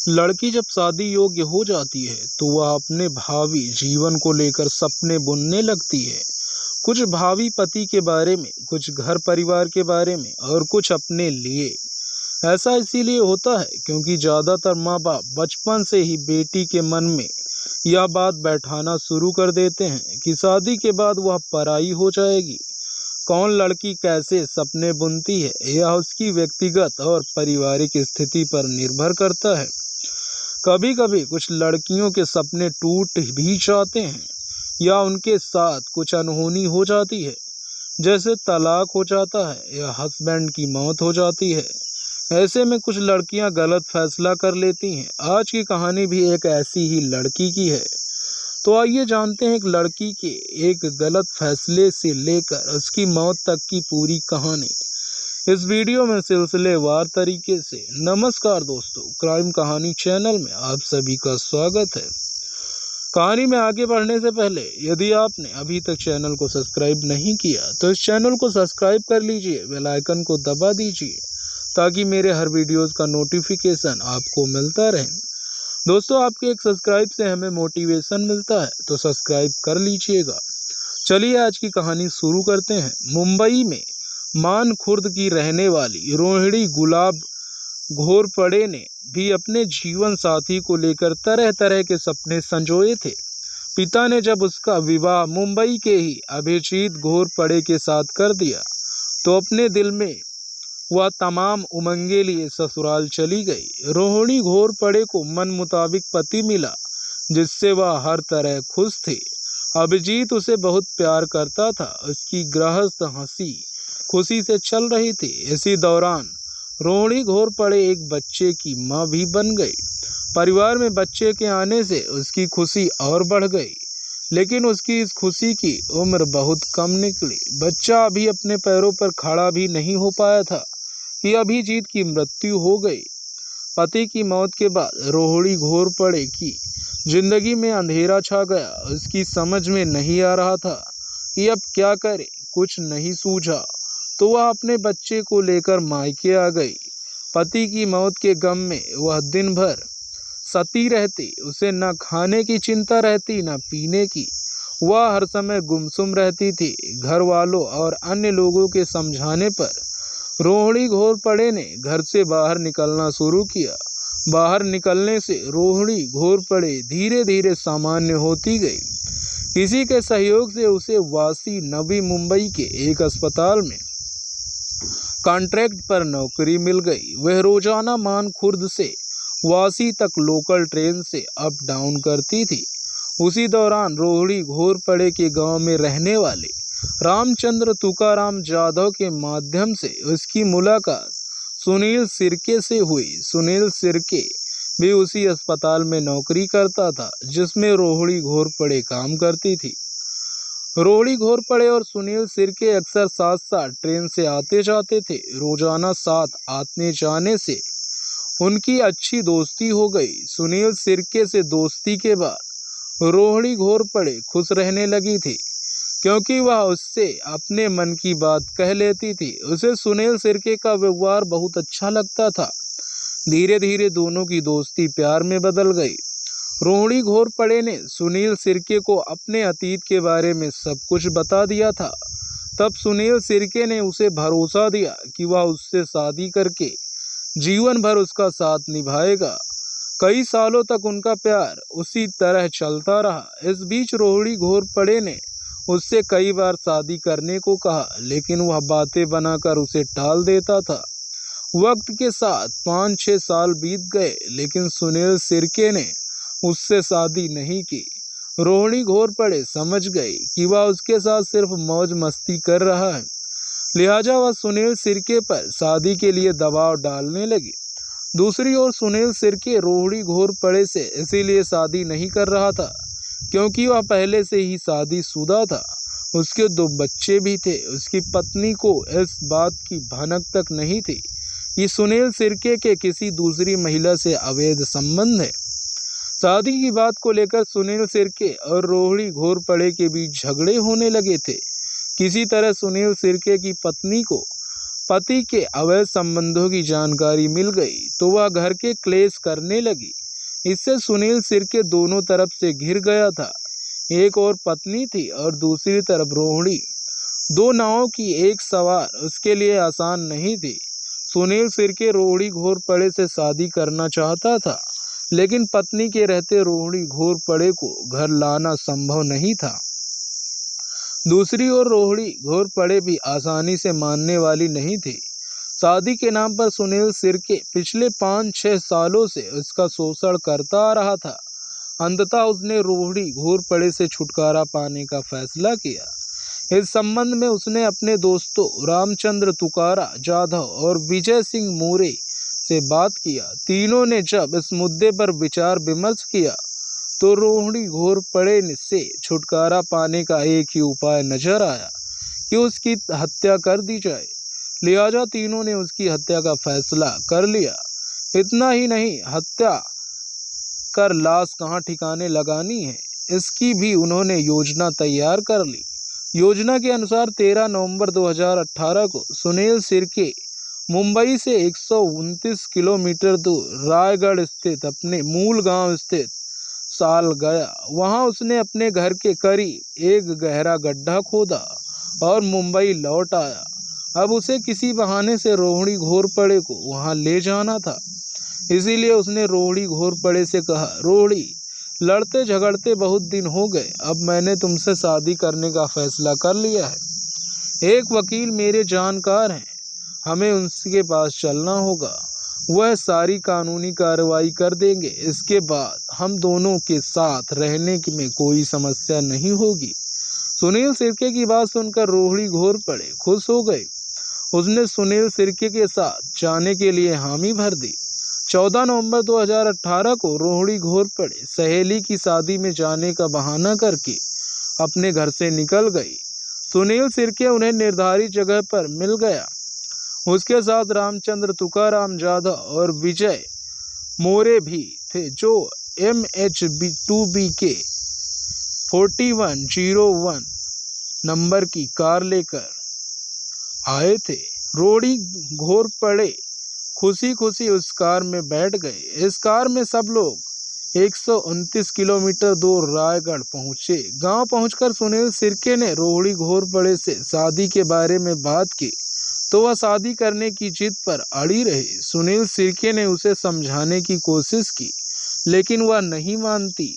लड़की जब शादी योग्य हो जाती है तो वह अपने भावी जीवन को लेकर सपने बुनने लगती है। कुछ भावी पति के बारे में, कुछ घर परिवार के बारे में और कुछ अपने लिए। ऐसा इसीलिए होता है क्योंकि ज़्यादातर माँ बाप बचपन से ही बेटी के मन में यह बात बैठाना शुरू कर देते हैं कि शादी के बाद वह पराई हो जाएगी। कौन लड़की कैसे सपने बुनती है यह उसकी व्यक्तिगत और पारिवारिक स्थिति पर निर्भर करता है। कभी कभी कुछ लड़कियों के सपने टूट भी जाते हैं या उनके साथ कुछ अनहोनी हो जाती है, जैसे तलाक हो जाता है या हस्बैंड की मौत हो जाती है। ऐसे में कुछ लड़कियां गलत फैसला कर लेती हैं। आज की कहानी भी एक ऐसी ही लड़की की है। तो आइए जानते हैं एक लड़की के एक गलत फैसले से लेकर उसकी मौत तक की पूरी कहानी इस वीडियो में सिलसिलेवार तरीके से। नमस्कार दोस्तों, क्राइम कहानी चैनल में आप सभी का स्वागत है। कहानी में आगे बढ़ने से पहले यदि आपने अभी तक चैनल को सब्सक्राइब नहीं किया तो इस चैनल को सब्सक्राइब कर लीजिए, बेल आइकन को दबा दीजिए ताकि मेरे हर वीडियोस का नोटिफिकेशन आपको मिलता रहे। दोस्तों, आपके एक सब्सक्राइब से हमें मोटिवेशन मिलता है, तो सब्सक्राइब कर लीजिएगा। चलिए आज की कहानी शुरू करते हैं। मुंबई में मान खुर्द की रहने वाली रोहिणी गुलाब घोरपड़े ने भी अपने जीवन साथी को लेकर तरह तरह के सपने संजोए थे। पिता ने जब उसका विवाह मुंबई के ही अभिजीत घोरपड़े के साथ कर दिया तो अपने दिल में वह तमाम उमंगे लिए ससुराल चली गई। रोहिणी घोरपड़े को मन मुताबिक पति मिला जिससे वह हर तरह खुश थी। अभिजीत उसे बहुत प्यार करता था। उसकी गृहस्थ हंसी खुशी से चल रही थी। इसी दौरान रोहिणी घोरपड़े एक बच्चे की मां भी बन गई। परिवार में बच्चे के आने से उसकी खुशी और बढ़ गई, लेकिन उसकी इस खुशी की उम्र बहुत कम निकली। बच्चा अभी अपने पैरों पर खड़ा भी नहीं हो पाया था कि अभिजीत की मृत्यु हो गई। पति की मौत के बाद रोहिणी घोरपड़े की जिंदगी में अंधेरा छा गया। उसकी समझ में नहीं आ रहा था कि अब क्या करे। कुछ नहीं सूझा तो वह अपने बच्चे को लेकर मायके आ गई। पति की मौत के गम में वह दिन भर सती रहती। उसे न खाने की चिंता रहती न पीने की। वह हर समय गुमसुम रहती थी। घर वालों और अन्य लोगों के समझाने पर रोहिणी घोरपड़े ने घर से बाहर निकलना शुरू किया। बाहर निकलने से रोहिणी घोरपड़े धीरे धीरे सामान्य होती गई। किसी के सहयोग से उसे वासी नवी मुंबई के एक अस्पताल में कॉन्ट्रैक्ट पर नौकरी मिल गई। वह रोजाना मान खुर्द से वासी तक लोकल ट्रेन से अप डाउन करती थी। उसी दौरान रोहिणी घोरपड़े के गांव में रहने वाले रामचंद्र तुकाराम जाधव के माध्यम से उसकी मुलाकात सुनील सिरके से हुई। सुनील सिरके भी उसी अस्पताल में नौकरी करता था जिसमें रोहिणी घोरपड़े काम करती थी। रोहिणी घोरपड़े और सुनील सिरके अक्सर साथ साथ ट्रेन से आते जाते थे। रोजाना साथ आने जाने से उनकी अच्छी दोस्ती हो गई। सुनील सिरके से दोस्ती के बाद रोहिणी घोरपड़े खुश रहने लगी थी क्योंकि वह उससे अपने मन की बात कह लेती थी। उसे सुनील सिरके का व्यवहार बहुत अच्छा लगता था। धीरे धीरे दोनों की दोस्ती प्यार में बदल गई। रोहिणी घोरपड़े ने सुनील सिरके को अपने अतीत के बारे में सब कुछ बता दिया था। तब सुनील सिरके ने उसे भरोसा दिया कि वह उससे शादी करके जीवन भर उसका साथ निभाएगा। कई सालों तक उनका प्यार उसी तरह चलता रहा। इस बीच रोहिणी घोरपड़े ने उससे कई बार शादी करने को कहा, लेकिन वह बातें बनाकर उसे टाल देता था। वक्त के साथ 5-6 साल बीत गए, लेकिन सुनील सिरके ने उससे शादी नहीं की। रोहिणी घोरपड़े समझ गई कि वह उसके साथ सिर्फ मौज मस्ती कर रहा है, लिहाजा वह सुनील सिरके पर शादी के लिए दबाव डालने लगी। दूसरी ओर सुनील सिरके रोहिणी घोरपड़े से इसीलिए शादी नहीं कर रहा था क्योंकि वह पहले से ही शादीशुदा था। उसके 2 बच्चे भी थे। उसकी पत्नी को इस बात की भनक तक नहीं थी कि सुनील सिरके के किसी दूसरी महिला से अवैध संबंध है। शादी की बात को लेकर सुनील सिरके और रोहिणी घोरपड़े के बीच झगड़े होने लगे थे। किसी तरह सुनील सिरके की पत्नी को पति के अवैध संबंधों की जानकारी मिल गई तो वह घर के क्लेश करने लगी। इससे सुनील सिरके दोनों तरफ से घिर गया था। एक और पत्नी थी और दूसरी तरफ रोहिणी। दो नावों की एक सवार उसके लिए आसान नहीं थी। सुनील सिरके रोहिणी घोरपड़े से शादी करना चाहता था, लेकिन पत्नी के रहते रोहिणी घोरपड़े को घर लाना संभव नहीं था। दूसरी ओर रोहिणी घोरपड़े भी आसानी से मानने वाली नहीं थी। शादी के नाम पर सुनील सिरके पिछले 5-6 सालों से उसका शोषण करता आ रहा था। अंततः उसने रोहिणी घोरपड़े से छुटकारा पाने का फैसला किया। इस संबंध में उसने अपने दोस्तों रामचंद्र तुकारा जाधव और विजय सिंह मोरे से बात किया। तीनों ने जब इस मुद्दे पर विचार विमर्श किया तो रोहिणी घोरपड़े से छुटकारा पाने का एक ही उपाय नजर आया कि उसकी हत्या कर दी जाए। लिहाजा तीनों ने उसकी हत्या का फैसला कर लिया। इतना ही नहीं, हत्या कर लाश कहाँ ठिकाने लगानी है, इसकी भी उन्होंने योजना तैयार कर ली। योजना के अनुसार 13 नवंबर 2018 को सुनील सिरके मुंबई से 129 किलोमीटर दूर रायगढ़ स्थित अपने मूल गांव स्थित साल गया। वहां उसने अपने घर के करीब एक गहरा गड्ढा खोदा और मुंबई लौट आया। अब उसे किसी बहाने से रोहिणी घोरपड़े को वहां ले जाना था। इसीलिए उसने रोहिणी घोरपड़े से कहा, रोहिणी, लड़ते झगड़ते बहुत दिन हो गए, अब मैंने तुमसे शादी करने का फैसला कर लिया है। एक वकील मेरे जानकार हैं, हमें उनके पास चलना होगा। वह सारी कानूनी कार्रवाई कर देंगे। इसके बाद हम दोनों के साथ रहने में कोई समस्या नहीं होगी। सुनील सिरके की बात सुनकर रोहिणी घोरपड़े खुश हो गई। उसने सुनील सिरके के साथ जाने के लिए हामी भर दी। 14 नवंबर 2018 को रोहिणी घोरपड़े सहेली की शादी में जाने का बहाना करके अपने घर से निकल गई। सुनील सिरके उन्हें निर्धारित जगह पर मिल गया। उसके साथ रामचंद्र तुकाराम जाधव और विजय मोरे भी थे, जो MH2BK 4101 नंबर की कार लेकर आए थे। रोहिणी घोरपड़े खुशी खुशी उस कार में बैठ गए। इस कार में सब लोग 129 किलोमीटर दूर रायगढ़ पहुंचे। गांव पहुंचकर सुनील सिरके ने रोहिणी घोरपड़े से शादी के बारे में बात की तो वह शादी करने की जिद पर अड़ी रही। सुनील सिरके ने उसे समझाने की कोशिश की, लेकिन वह नहीं मानती,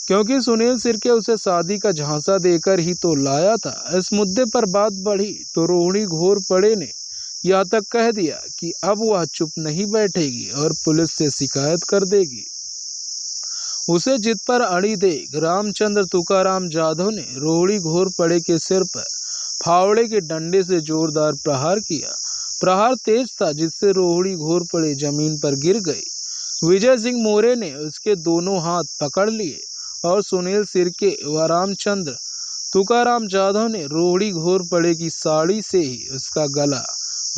क्योंकि सुनील सिरके उसे शादी का झांसा देकर ही तो लाया था। इस मुद्दे पर बात बढ़ी तो रोहिणी घोरपड़े ने यह तक कह दिया कि अब वह चुप नहीं बैठेगी और पुलिस से शिकायत कर देगी। उसे जिद पर अड़ी देख रामचंद्र तुकाराम जाधव ने रोहिणी घोरपड़े के सिर पर फावड़े के डंडे से जोरदार प्रहार किया। प्रहार तेज था, जिससे रोहिणी घोरपड़े जमीन पर गिर गई। विजय सिंह मोरे ने उसके दोनों हाथ पकड़ लिए और सुनील सिरके व रामचंद्र तुकाराम जाधव ने रोहिणी घोरपड़े की साड़ी से ही उसका गला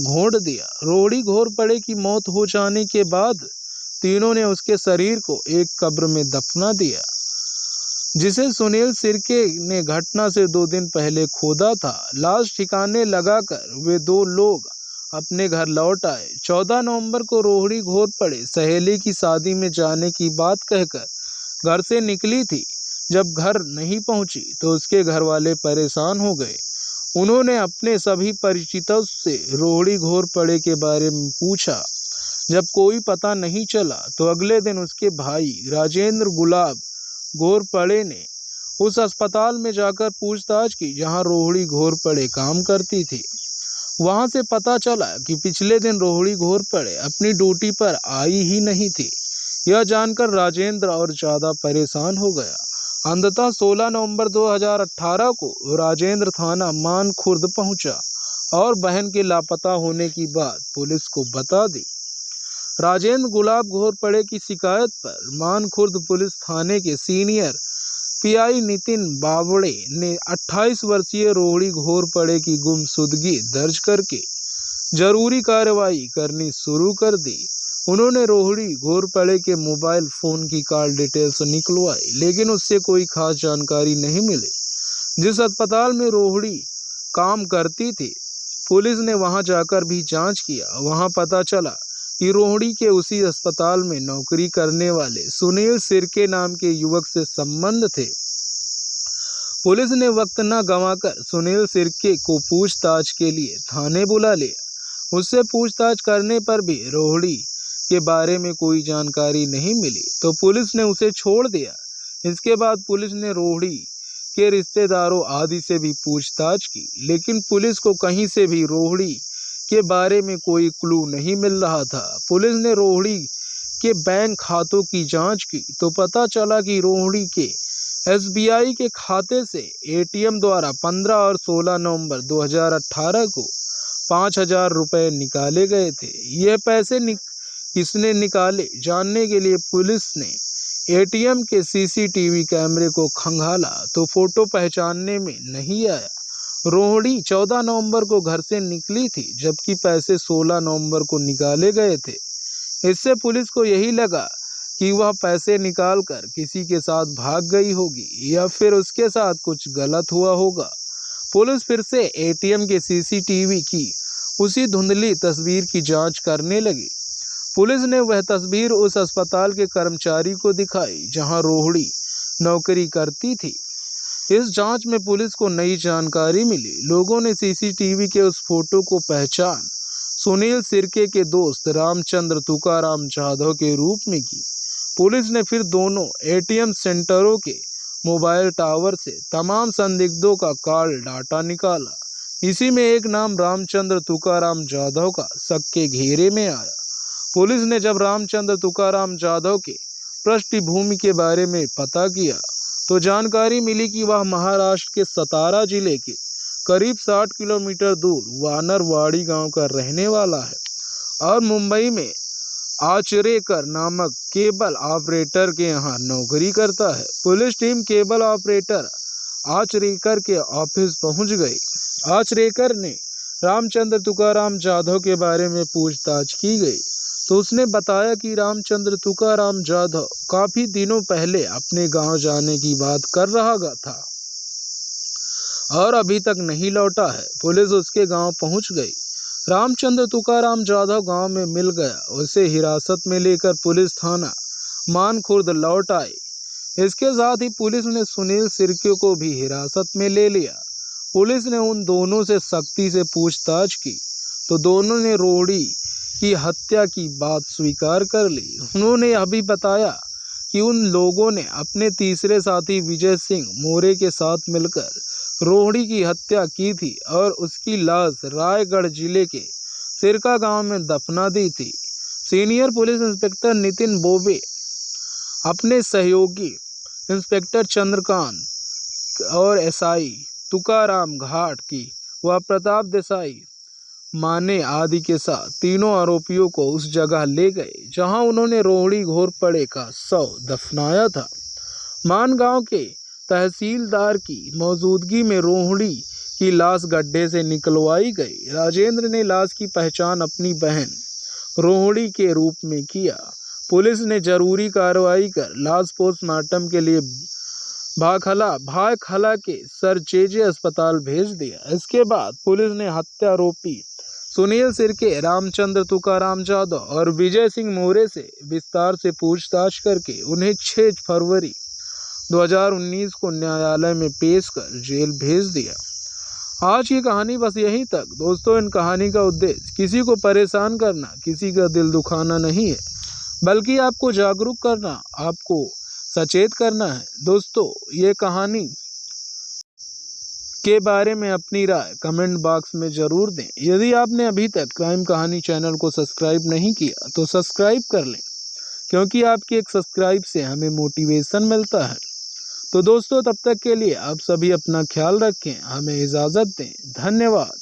घोंट दिया। रोहिणी घोरपड़े की मौत हो जाने के बाद तीनों ने उसके शरीर को एक कब्र में दफना दिया, जिसे सुनील सिरके ने घटना से 2 दिन पहले खोदा था। लाश ठिकाने लगाकर वे 2 लोग अपने घर लौट आए। 14 नवंबर को रोहिणी घोरपड़े सहेली की शादी में जाने की बात कहकर घर से निकली थी। जब घर नहीं पहुंची तो उसके घर वाले परेशान हो गए। उन्होंने अपने सभी परिचितों से रोहिणी घोरपड़े के बारे में पूछा। जब कोई पता नहीं चला तो अगले दिन उसके भाई राजेंद्र गुलाब घोरपड़े ने उस अस्पताल में जाकर पूछताछ की जहां रोहिणी घोरपड़े काम करती थी। वहां से पता चला कि पिछले दिन रोहिणी घोरपड़े अपनी ड्यूटी पर आई ही नहीं थी। यह जानकर राजेंद्र और ज्यादा परेशान हो गया। अंततः 16 नवंबर 2018 को राजेंद्र थाना मानखुर्द पहुंचा और बहन के लापता होने की बात पुलिस को बता दी। राजेंद्र गुलाब घोरपड़े की शिकायत पर मानखुर्द पुलिस थाने के सीनियर PI नितिन बावड़े ने 28 वर्षीय रोहिणी घोरपड़े की गुमशुदगी दर्ज करके जरूरी कार्रवाई करनी शुरू कर दी। उन्होंने रोहिणी घोरपड़े के मोबाइल फोन की कॉल डिटेल्स निकलवाई, लेकिन उससे कोई खास जानकारी नहीं मिली। जिस अस्पताल में रोहिणी काम करती थी पुलिस ने वहां जाकर भी जांच किया। वहां पता चला कि रोहिणी के उसी अस्पताल में नौकरी करने वाले सुनील सिरके नाम के युवक से संबंध थे। पुलिस ने वक्त न गंवाकर सुनील सिरके को पूछताछ के लिए थाने बुला लिया। उससे पूछताछ करने पर भी रोहिणी के बारे में कोई जानकारी नहीं मिली तो पुलिस ने उसे छोड़ दिया। इसके बाद पुलिस ने रोहिणी के रिश्तेदारों आदि से भी पूछताछ की, लेकिन पुलिस को कहीं से भी रोहिणी के बारे में कोई क्लू नहीं मिल रहा था। पुलिस ने रोहिणी के बैंक खातों की जांच की तो पता चला कि रोहिणी के SBI के खाते से ATM द्वारा 15 और 16 नवंबर 2018 को 5,000 रुपये निकाले गए थे। यह पैसे किसने निकाले जानने के लिए पुलिस ने ATM के CCTV कैमरे को खंगाला तो फोटो पहचानने में नहीं आया। रोहिणी 14 नवंबर को घर से निकली थी, जबकि पैसे 16 नवंबर को निकाले गए थे। इससे पुलिस को यही लगा कि वह पैसे निकालकर किसी के साथ भाग गई होगी या फिर उसके साथ कुछ गलत हुआ होगा। पुलिस फिर से ATM के CCTV की उसी धुंधली तस्वीर की जांच करने लगी। पुलिस ने वह तस्वीर उस अस्पताल के कर्मचारी को दिखाई जहां रोहिणी नौकरी करती थी। इस जांच में पुलिस को नई जानकारी मिली। लोगों ने CCTV के उस फोटो को पहचान सुनील सिरके के दोस्त रामचंद्र तुकाराम जाधव के रूप में की। पुलिस ने फिर दोनों ATM सेंटरों के मोबाइल टावर से तमाम संदिग्धों का कॉल डाटा निकाला। इसी में एक नाम रामचंद्र तुकाराम जाधव का शक के घेरे में आया। पुलिस ने जब रामचंद्र तुकाराम जाधव के पृष्ठभूमि के बारे में पता किया तो जानकारी मिली कि वह महाराष्ट्र के सतारा जिले के करीब 60 किलोमीटर दूर वानरवाड़ी गांव का रहने वाला है और मुंबई में आचरेकर नामक केबल ऑपरेटर के यहाँ नौकरी करता है। Police team cable operator Achrekar के ऑफिस पहुंच गई। आचरेकर ने रामचंद्र तुकाराम जाधव के बारे में पूछताछ की गई तो उसने बताया कि रामचंद्र तुकाराम जाधव काफी दिनों पहले अपने गांव जाने की बात कर रहा था और अभी तक नहीं लौटा है। पुलिस उसके गांव पहुंच गई। रामचंद्र तुकाराम जाधव गांव में मिल गया। उसे हिरासत में लेकर पुलिस थाना मानखुर्द लौट आई। इसके साथ ही पुलिस ने सुनील सिरके को भी हिरासत में ले लिया। पुलिस ने उन दोनों से सख्ती से पूछताछ की तो दोनों ने रोहिणी की हत्या की बात स्वीकार कर ली। उन्होंने यह भी बताया कि उन लोगों ने अपने तीसरे साथी विजय सिंह मोरे के साथ मिलकर रोहिणी की हत्या की थी और उसकी लाश रायगढ़ जिले के सिरका गांव में दफना दी थी। सीनियर पुलिस इंस्पेक्टर नितिन बोबे अपने सहयोगी इंस्पेक्टर चंद्रकांत और SI तुकाराम घाट की व प्रताप देसाई माने आदि के साथ तीनों आरोपियों को उस जगह ले गए जहां उन्होंने रोहिणी घोरपड़े का शव दफनाया था। मान गांव के तहसीलदार की मौजूदगी में रोहिणी की लाश गड्ढे से निकलवाई गई। राजेंद्र ने लाश की पहचान अपनी बहन रोहिणी के रूप में किया। पुलिस ने जरूरी कार्रवाई कर लाश पोस्टमार्टम के लिए भायखला के सर JJ अस्पताल भेज दिया। इसके बाद पुलिस ने हत्यारोपी सुनील सिरके, रामचंद्र तुकाराम जाधव और विजय सिंह मोरे से विस्तार से पूछताछ करके उन्हें 6 फरवरी 2019 को न्यायालय में पेश कर जेल भेज दिया। आज की कहानी बस यहीं तक। दोस्तों, इन कहानी का उद्देश्य किसी को परेशान करना, किसी का दिल दुखाना नहीं है, बल्कि आपको जागरूक करना, आपको सचेत करना है। दोस्तों, ये कहानी के बारे में अपनी राय कमेंट बॉक्स में ज़रूर दें। यदि आपने अभी तक क्राइम कहानी चैनल को सब्सक्राइब नहीं किया तो सब्सक्राइब कर लें, क्योंकि आपके एक सब्सक्राइब से हमें मोटिवेशन मिलता है। तो दोस्तों, तब तक के लिए आप सभी अपना ख्याल रखें, हमें इजाज़त दें। धन्यवाद।